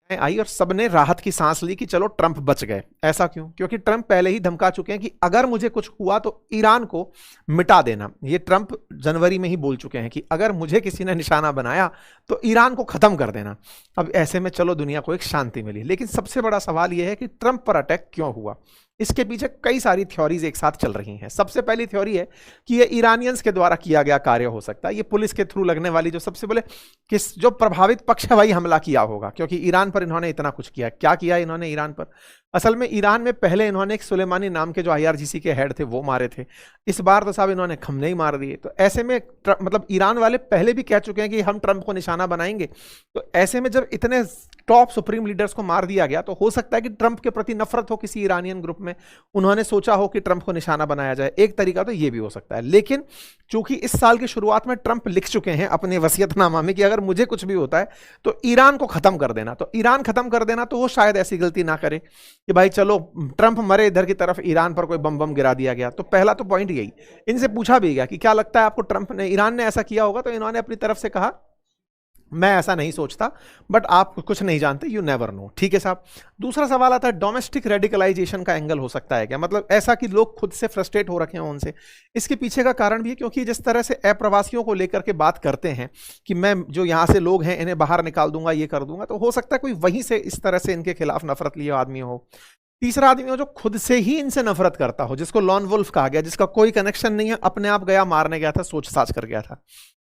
आई और सबने राहत की सांस ली कि चलो ट्रंप बच गए। ऐसा क्यों? क्योंकि ट्रंप पहले ही धमका चुके हैं कि अगर मुझे कुछ हुआ तो ईरान को मिटा देना। ये ट्रंप जनवरी में ही बोल चुके हैं कि अगर मुझे किसी ने निशाना बनाया तो ईरान को खत्म कर देना। अब ऐसे में चलो दुनिया को एक शांति मिली, लेकिन सबसे बड़ा सवाल यह है कि ट्रंप पर अटैक क्यों हुआ। इसके पीछे कई सारी थ्योरीज एक साथ चल रही हैं। सबसे पहली थ्योरी है कि ये ईरानियंस के द्वारा किया गया कार्य हो सकता है। ये पुलिस के थ्रू लगने वाली जो सबसे बोले किस जो प्रभावित पक्ष है वही हमला किया होगा, क्योंकि ईरान पर इन्होंने इतना कुछ किया। क्या किया इन्होंने ईरान पर? असल में ईरान में पहले इन्होंने एक सुलेमानी नाम के जो IRGC के हेड थे वो मारे थे। इस बार तो साहब इन्होंने खमने मार दिए। तो ऐसे में मतलब ईरान वाले पहले भी कह चुके हैं कि हम ट्रंप को निशाना बनाएंगे। तो ऐसे में जब इतने टॉप सुप्रीम लीडर्स को मार दिया गया तो हो सकता है कि ट्रंप के प्रति नफरत हो किसी ईरानियन ग्रुप में, उन्होंने सोचा हो कि ट्रंप को निशाना बनाया जाए। एक तरीका तो ये भी हो सकता है। लेकिन चूंकि इस साल की शुरुआत में ट्रंप लिख चुके हैं अपने वसीयतनामा में कि अगर मुझे कुछ भी होता है तो ईरान को खत्म कर देना, तो ईरान खत्म कर देना, तो वो शायद ऐसी गलती ना करे कि भाई चलो ट्रंप मरे इधर की तरफ, ईरान पर कोई बम बम गिरा दिया गया। तो पहला तो पॉइंट यही। इनसे पूछा भी गया कि क्या लगता है आपको ट्रंप ने ईरान ने ऐसा किया होगा, तो इन्होंने अपनी तरफ से कहा मैं ऐसा नहीं सोचता, बट आप कुछ नहीं जानते, यू नेवर नो। ठीक है साहब। दूसरा सवाल आता है डोमेस्टिक रेडिकलाइजेशन का एंगल हो सकता है क्या? मतलब ऐसा कि लोग खुद से फ्रस्ट्रेट हो रखे हों उनसे। इसके पीछे का कारण भी है क्योंकि जिस तरह से अप्रवासियों को लेकर के बात करते हैं कि मैं जो यहाँ से लोग हैं इन्हें बाहर निकाल दूंगा, ये कर दूंगा, तो हो सकता है कोई वहीं से इस तरह से इनके खिलाफ नफरत लिए आदमी हो। तीसरा आदमी हो जो खुद से ही इनसे नफरत करता हो, जिसको लॉन वुल्फ कहा गया, जिसका कोई कनेक्शन नहीं है, अपने आप गया मारने गया था, सोच साच कर गया था।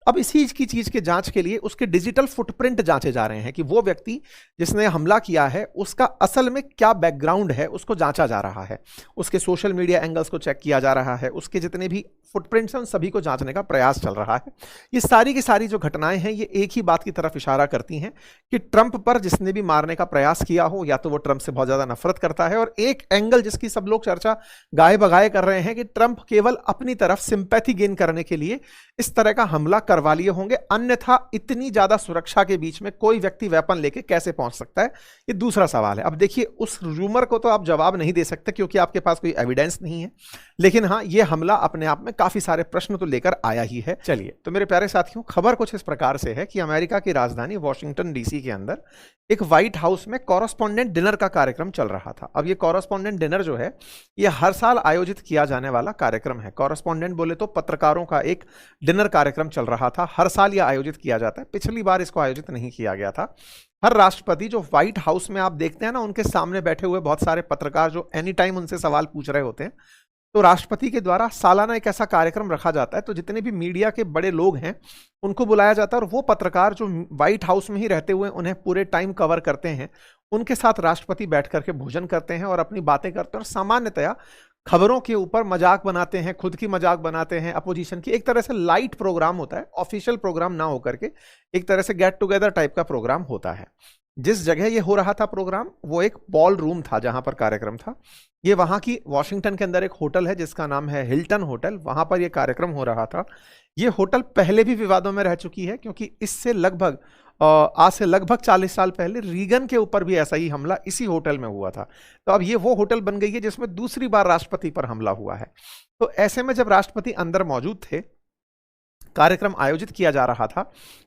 अब इसी की चीज के जांच के लिए उसके डिजिटल फुटप्रिंट जांचे जा रहे हैं कि वो व्यक्ति जिसने हमला किया है उसका असल में क्या बैकग्राउंड है, उसको जांचा जा रहा है। उसके सोशल मीडिया एंगल्स को चेक किया जा रहा है, उसके जितने भी फुटप्रिंट्स हैं उन सभी को जांचने का प्रयास चल रहा है। ये सारी की सारी जो घटनाएं हैं ये एक ही बात की तरफ इशारा करती हैं कि ट्रंप पर जिसने भी मारने का प्रयास किया हो या तो वो ट्रंप से बहुत ज्यादा नफरत करता है, और एक एंगल जिसकी सब लोग चर्चा गाए बगाए कर रहे हैं कि ट्रंप केवल अपनी तरफ सिंपैथी गेन करने के लिए इस तरह का हमला करवा लिए होंगे, अन्यथा इतनी ज्यादा सुरक्षा के बीच में कोई व्यक्ति वेपन लेके कैसे पहुंच सकता है, ये दूसरा सवाल है। अब देखिए उस रूमर को तो आप जवाब नहीं दे सकते क्योंकि आपके पास कोई एविडेंस नहीं है, लेकिन हाँ ये हमला अपने आप में काफी सारे प्रश्न तो लेकर आया ही है। चलिए तो मेरे प्यारे साथियों, खबर कुछ इस प्रकार से है कि अमेरिका की राजधानी वॉशिंगटन DC के अंदर एक व्हाइट हाउस में कॉरेस्पॉन्डेंट डिनर का कार्यक्रम चल रहा था। अब ये कॉरेस्पॉन्डेंट डिनर जो है ये हर साल आयोजित किया जाने वाला कार्यक्रम है। कॉरेस्पॉन्डेंट बोले तो पत्रकारों का एक डिनर कार्यक्रम चल रहा था, हर साल यह आयोजित किया जाता है। पिछली बार इसको आयोजित नहीं किया गया था। हर राष्ट्रपति जो व्हाइट हाउस में आप देखते हैं ना, उनके सामने बैठे हुए बहुत सारे पत्रकार जो एनी टाइम उनसे सवाल पूछ रहे होते हैं, तो राष्ट्रपति के द्वारा सालाना एक ऐसा कार्यक्रम रखा जाता है। तो जितने भी मीडिया के बड़े लोग हैं उनको बुलाया जाता है, और वो पत्रकार जो व्हाइट हाउस में ही रहते हुए उन्हें पूरे टाइम कवर करते हैं, उनके साथ राष्ट्रपति बैठ करके भोजन करते हैं और अपनी बातें करते हैं, और सामान्यतया खबरों के ऊपर मजाक बनाते हैं, खुद की मजाक बनाते हैं, अपोजिशन की। एक तरह से लाइट प्रोग्राम होता है, ऑफिशियल प्रोग्राम ना होकर के एक तरह से गेट टुगेदर टाइप का प्रोग्राम होता है। जिस जगह ये हो रहा था प्रोग्राम वो एक बॉल रूम था जहां पर कार्यक्रम था। ये वहां की वॉशिंगटन के अंदर एक होटल है जिसका नाम है हिल्टन होटल, वहां पर यह कार्यक्रम हो रहा था। ये होटल पहले भी विवादों में रह चुकी है क्योंकि इससे लगभग आज से लगभग 40 साल पहले रीगन के ऊपर भी ऐसा ही हमला इसी होटल में हुआ था। तो अब ये वो होटल बन गई है जिसमें दूसरी बार राष्ट्रपति पर हमला हुआ है। तो ऐसे में जब राष्ट्रपति अंदर मौजूद थे, कार्यक्रम आयोजित किया जा रहा था,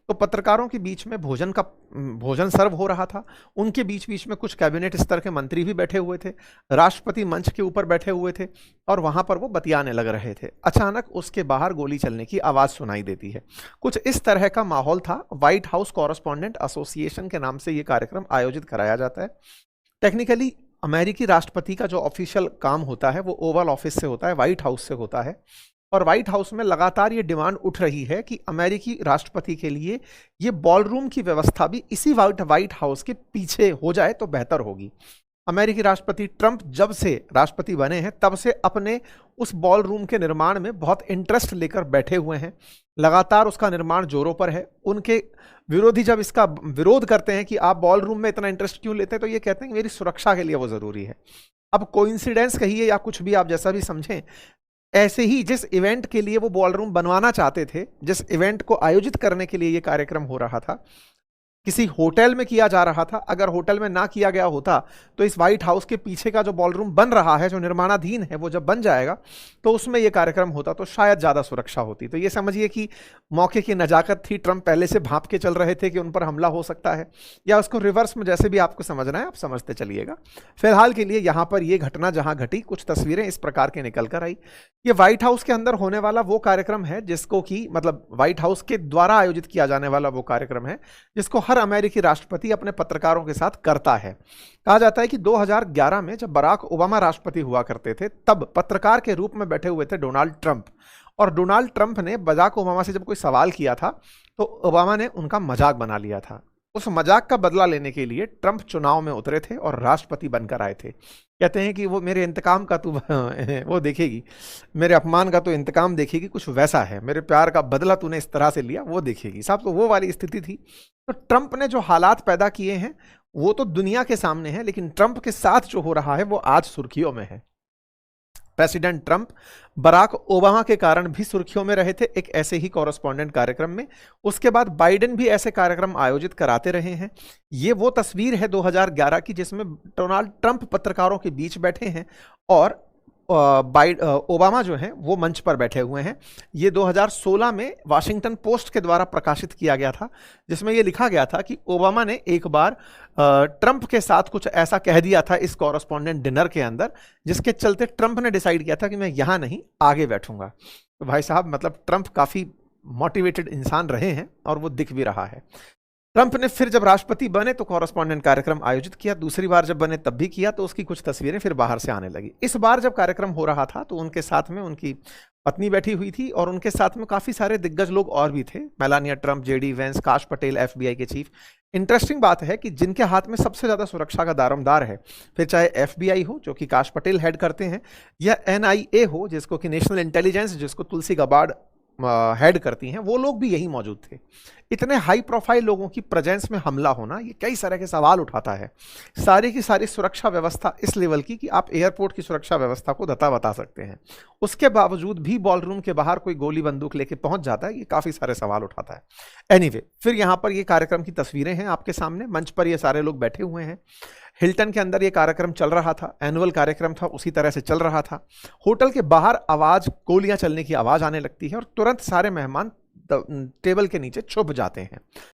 तो पत्रकारों के बीच में भोजन सर्व हो रहा था। उनके बीच बीच में कुछ कैबिनेट स्तर के मंत्री भी बैठे हुए थे, राष्ट्रपति मंच के ऊपर बैठे हुए थे और वहां पर वो बतियाने लग रहे थे। अचानक उसके बाहर गोली चलने की आवाज सुनाई देती है। कुछ इस तरह का माहौल था। व्हाइट हाउस कॉरेस्पॉन्डेंट एसोसिएशन के नाम से ये कार्यक्रम आयोजित कराया जाता है। टेक्निकली अमेरिकी राष्ट्रपति का जो ऑफिशियल काम होता है वो ओवल ऑफिस से होता है, व्हाइट हाउस से होता है। और व्हाइट हाउस में लगातार ये डिमांड उठ रही है कि अमेरिकी राष्ट्रपति के लिए ये बॉलरूम की व्यवस्था भी इसी व्हाइट हाउस के पीछे हो जाए तो बेहतर होगी। अमेरिकी राष्ट्रपति ट्रंप जब से राष्ट्रपति बने हैं तब से अपने उस बॉल रूम के निर्माण में बहुत इंटरेस्ट लेकर बैठे हुए हैं। लगातार उसका निर्माण जोरों पर है। उनके विरोधी जब इसका विरोध करते हैं कि आप बॉल रूम में इतना इंटरेस्ट क्यों लेते हैं, तो ये कहते हैं कि मेरी सुरक्षा के लिए वो जरूरी है। अब कोइंसिडेंस कहिए या कुछ भी आप जैसा भी समझें, ऐसे ही जिस इवेंट के लिए वो बॉल रूम बनवाना चाहते थे, जिस इवेंट को आयोजित करने के लिए ये कार्यक्रम हो रहा था, किसी होटल में किया जा रहा था। अगर होटल में ना किया गया होता तो इस व्हाइट हाउस के पीछे का जो बॉलरूम बन रहा है, जो निर्माणाधीन है, वो जब बन जाएगा तो उसमें यह कार्यक्रम होता तो शायद ज्यादा सुरक्षा होती। तो ये समझिए कि मौके की नजाकत थी, ट्रंप पहले से भांप के चल रहे थे कि उन पर हमला हो सकता है, या उसको रिवर्स में जैसे भी आपको समझना है आप समझते चलिएगा। फिलहाल के लिए यहां पर यह घटना जहां घटी, कुछ तस्वीरें इस प्रकार के निकल कर आई। ये व्हाइट हाउस के अंदर होने वाला वो कार्यक्रम है जिसको कि मतलब व्हाइट हाउस के द्वारा आयोजित किया जाने वाला वो कार्यक्रम है जिसको हर अमेरिकी राष्ट्रपति अपने पत्रकारों के साथ करता है। कहा जाता है कि 2011 में जब बराक ओबामा राष्ट्रपति हुआ करते थे तब पत्रकार के रूप में बैठे हुए थे डोनाल्ड ट्रंप, और डोनाल्ड ट्रंप ने बराक ओबामा से जब कोई सवाल किया था तो ओबामा ने उनका मजाक बना लिया था। उस मजाक का बदला लेने के लिए ट्रंप चुनाव में उतरे थे और राष्ट्रपति बनकर आए थे। कहते हैं कि वो मेरे इंतकाम का तो वो देखेगी, मेरे अपमान का तो इंतकाम देखेगी, कुछ वैसा है, मेरे प्यार का बदला तूने इस तरह से लिया वो देखेगी। साहब तो वो वाली स्थिति थी। तो ट्रंप ने जो हालात पैदा किए हैं वो तो दुनिया के सामने है, लेकिन ट्रंप के साथ जो हो रहा है वो आज सुर्खियों में है। प्रेसिडेंट ट्रंप बराक ओबामा के कारण भी सुर्खियों में रहे थे एक ऐसे ही कॉरेस्पॉन्डेंट कार्यक्रम में। उसके बाद बाइडेन भी ऐसे कार्यक्रम आयोजित कराते रहे हैं। ये वो तस्वीर है 2011 की जिसमें डोनाल्ड ट्रंप पत्रकारों के बीच बैठे हैं और ओबामा जो हैं वो मंच पर बैठे हुए हैं। ये 2016 में वाशिंगटन पोस्ट के द्वारा प्रकाशित किया गया था जिसमें ये लिखा गया था कि ओबामा ने एक बार ट्रंप के साथ कुछ ऐसा कह दिया था इस कॉरेस्पॉन्डेंट डिनर के अंदर, जिसके चलते ट्रंप ने डिसाइड किया था कि मैं यहां नहीं आगे बैठूंगा। तो भाई साहब मतलब ट्रंप काफी मोटिवेटेड इंसान रहे हैं और वो दिख भी रहा है। ट्रंप ने फिर जब राष्ट्रपति बने तो कॉरेस्पॉन्डेंट कार्यक्रम आयोजित किया, दूसरी बार जब बने तब भी किया, तो उसकी कुछ तस्वीरें फिर बाहर से आने लगी। इस बार जब कार्यक्रम हो रहा था तो उनके साथ में उनकी पत्नी बैठी हुई थी और उनके साथ में काफी सारे दिग्गज लोग और भी थे, मेलानिया ट्रंप, जेडी वेंस, काश पटेल, एफबीआई के चीफ। इंटरेस्टिंग बात है कि जिनके हाथ में सबसे ज्यादा सुरक्षा का दारोमदार है, फिर चाहे एफबीआई हो जो कि काश पटेल हेड करते हैं, या एनआईए हो जिसको कि नेशनल इंटेलिजेंस जिसको तुलसी गबार्ड हेड करती हैं, वो लोग भी यही मौजूद थे। इतने हाई प्रोफाइल लोगों की प्रेजेंस में हमला होना ये कई तरह के सवाल उठाता है। सारी की सारी सुरक्षा व्यवस्था इस लेवल की कि आप एयरपोर्ट की सुरक्षा व्यवस्था को धता बता सकते हैं, उसके बावजूद भी बॉलरूम के बाहर कोई गोली बंदूक लेके पहुंच जाता है, ये काफी सारे सवाल उठाता है। एनीवे, फिर यहां पर ये कार्यक्रम की तस्वीरें हैं आपके सामने, मंच पर ये सारे लोग बैठे हुए हैं। हिल्टन के अंदर ये कार्यक्रम चल रहा था, एनुअल कार्यक्रम था, उसी तरह से चल रहा था। होटल के बाहर आवाज, गोलियां चलने की आवाज आने लगती है और तुरंत सारे मेहमान टेबल के नीचे छुप जाते हैं।